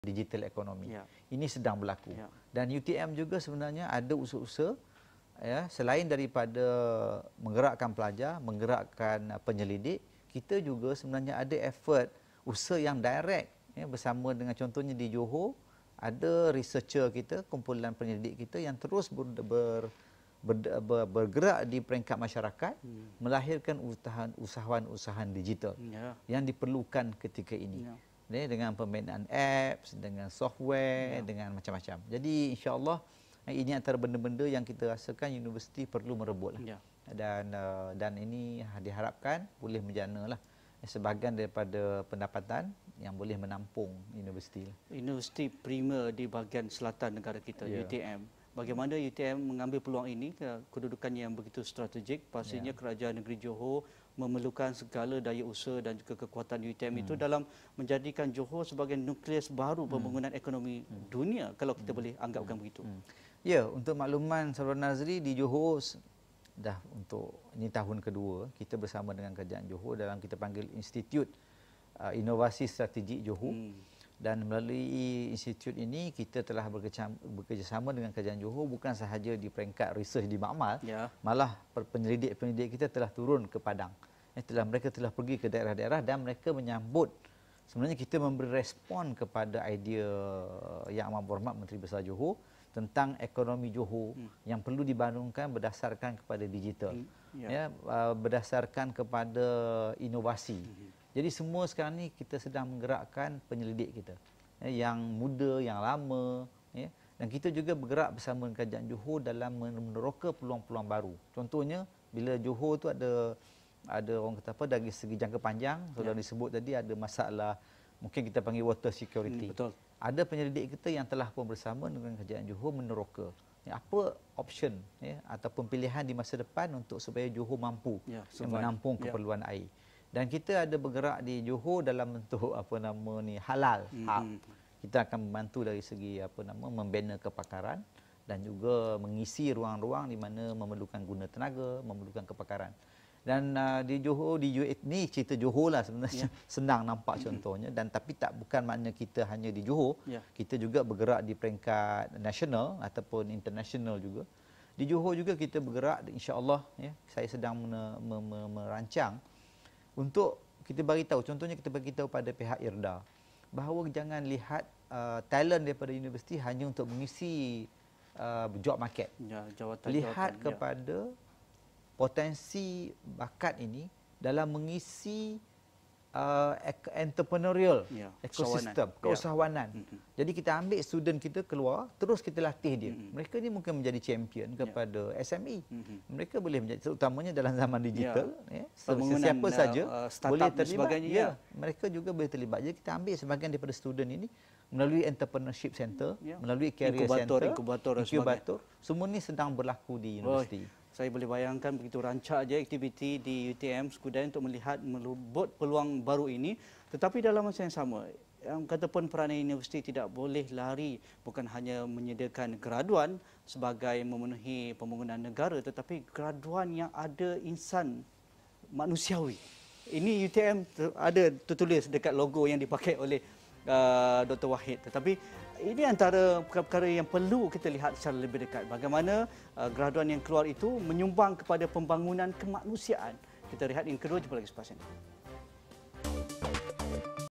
digital ekonomi. Ya. Ini sedang berlaku. Ya. Dan UTM juga sebenarnya ada usaha-usaha ya, selain daripada menggerakkan pelajar, menggerakkan penyelidik, kita juga sebenarnya ada effort usaha yang direct ya, bersama dengan contohnya di Johor ada researcher kita, kumpulan penyelidik kita yang terus bergerak di peringkat masyarakat melahirkan usahawan-usahawan digital yang diperlukan ketika ini. Dengan pembinaan apps, dengan software, dengan macam-macam. Jadi insya-Allah ini antara benda-benda yang kita rasakan universiti perlu merebutlah. Dan ini diharapkan boleh menjanalah sebahagian daripada pendapatan yang boleh menampung universiti. Universiti prima di bahagian selatan negara kita, UTM. Bagaimana UTM mengambil peluang ini, kedudukan yang begitu strategik, pastinya Kerajaan Negeri Johor memerlukan segala daya usaha dan juga kekuatan UTM itu dalam menjadikan Johor sebagai nukleus baru pembangunan ekonomi dunia, kalau kita boleh anggapkan begitu. Ya, untuk makluman Saudara Nazri, di Johor dah untuk ini tahun kedua kita bersama dengan Kerajaan Johor dalam kita panggil Institut Inovasi Strategik Johor. Dan melalui institut ini kita telah bekerjasama dengan Kerajaan Johor bukan sahaja di peringkat research di makmal, malah penyelidik-penyelidik kita telah turun ke Padang. Mereka telah pergi ke daerah-daerah dan mereka menyambut, sebenarnya kita memberi respon kepada idea Yang Amat Berhormat Menteri Besar Johor tentang ekonomi Johor yang perlu dibangunkan berdasarkan kepada digital, berdasarkan kepada inovasi. Jadi semua sekarang ni kita sedang menggerakkan penyelidik kita yang muda, yang lama, dan kita juga bergerak bersama dengan Kerajaan Johor dalam meneroka peluang-peluang baru. Contohnya bila Johor tu ada orang kata apa, dari segi jangka panjang, sudah disebut tadi ada masalah mungkin kita panggil water security. Betul. Ada penyelidik kita yang telah pun bersama dengan Kerajaan Johor meneroka apa option ataupun pilihan di masa depan untuk supaya Johor mampu menampung keperluan air. Dan kita ada bergerak di Johor dalam bentuk halal hub. Kita akan membantu dari segi membina kepakaran dan juga mengisi ruang-ruang di mana memerlukan guna tenaga, memerlukan kepakaran. Dan di Johor, ni cerita Johor lah sebenarnya, senang nampak contohnya, dan tapi bukan makna kita hanya di Johor, kita juga bergerak di peringkat nasional ataupun international juga. Di Johor juga kita bergerak, insya-Allah saya sedang merancang untuk kita bagi tahu, contohnya kita bagi tahu pada pihak IRDA bahawa jangan lihat talent daripada universiti hanya untuk mengisi job market. Lihat kepada potensi bakat ini dalam mengisi entrepreneurial ekosistem, keusahawanan. Jadi kita ambil student kita keluar, terus kita latih dia. Mereka ni mungkin menjadi champion kepada SME. Mereka boleh menjadi, terutamanya dalam zaman digital, siapa saja boleh terlibat. Mereka juga boleh terlibat. Jadi kita ambil sebahagian daripada student ini melalui entrepreneurship center, melalui career inkubator. Semua ni sedang berlaku di universiti. Saya boleh bayangkan begitu rancak je aktiviti di UTM Skudai untuk melihat melebut peluang baru ini. Tetapi dalam masa yang sama, yang kata pun peranan universiti tidak boleh lari bukan hanya menyediakan graduan sebagai memenuhi pembangunan negara, tetapi graduan yang ada insan manusiawi. Ini UTM ada tertulis dekat logo yang dipakai oleh Dr. Wahid. Tetapi ini antara perkara-perkara yang perlu kita lihat secara lebih dekat. Bagaimana graduan yang keluar itu menyumbang kepada pembangunan kemanusiaan. Kita lihat yang kedua, jumpa lagi selepas ini.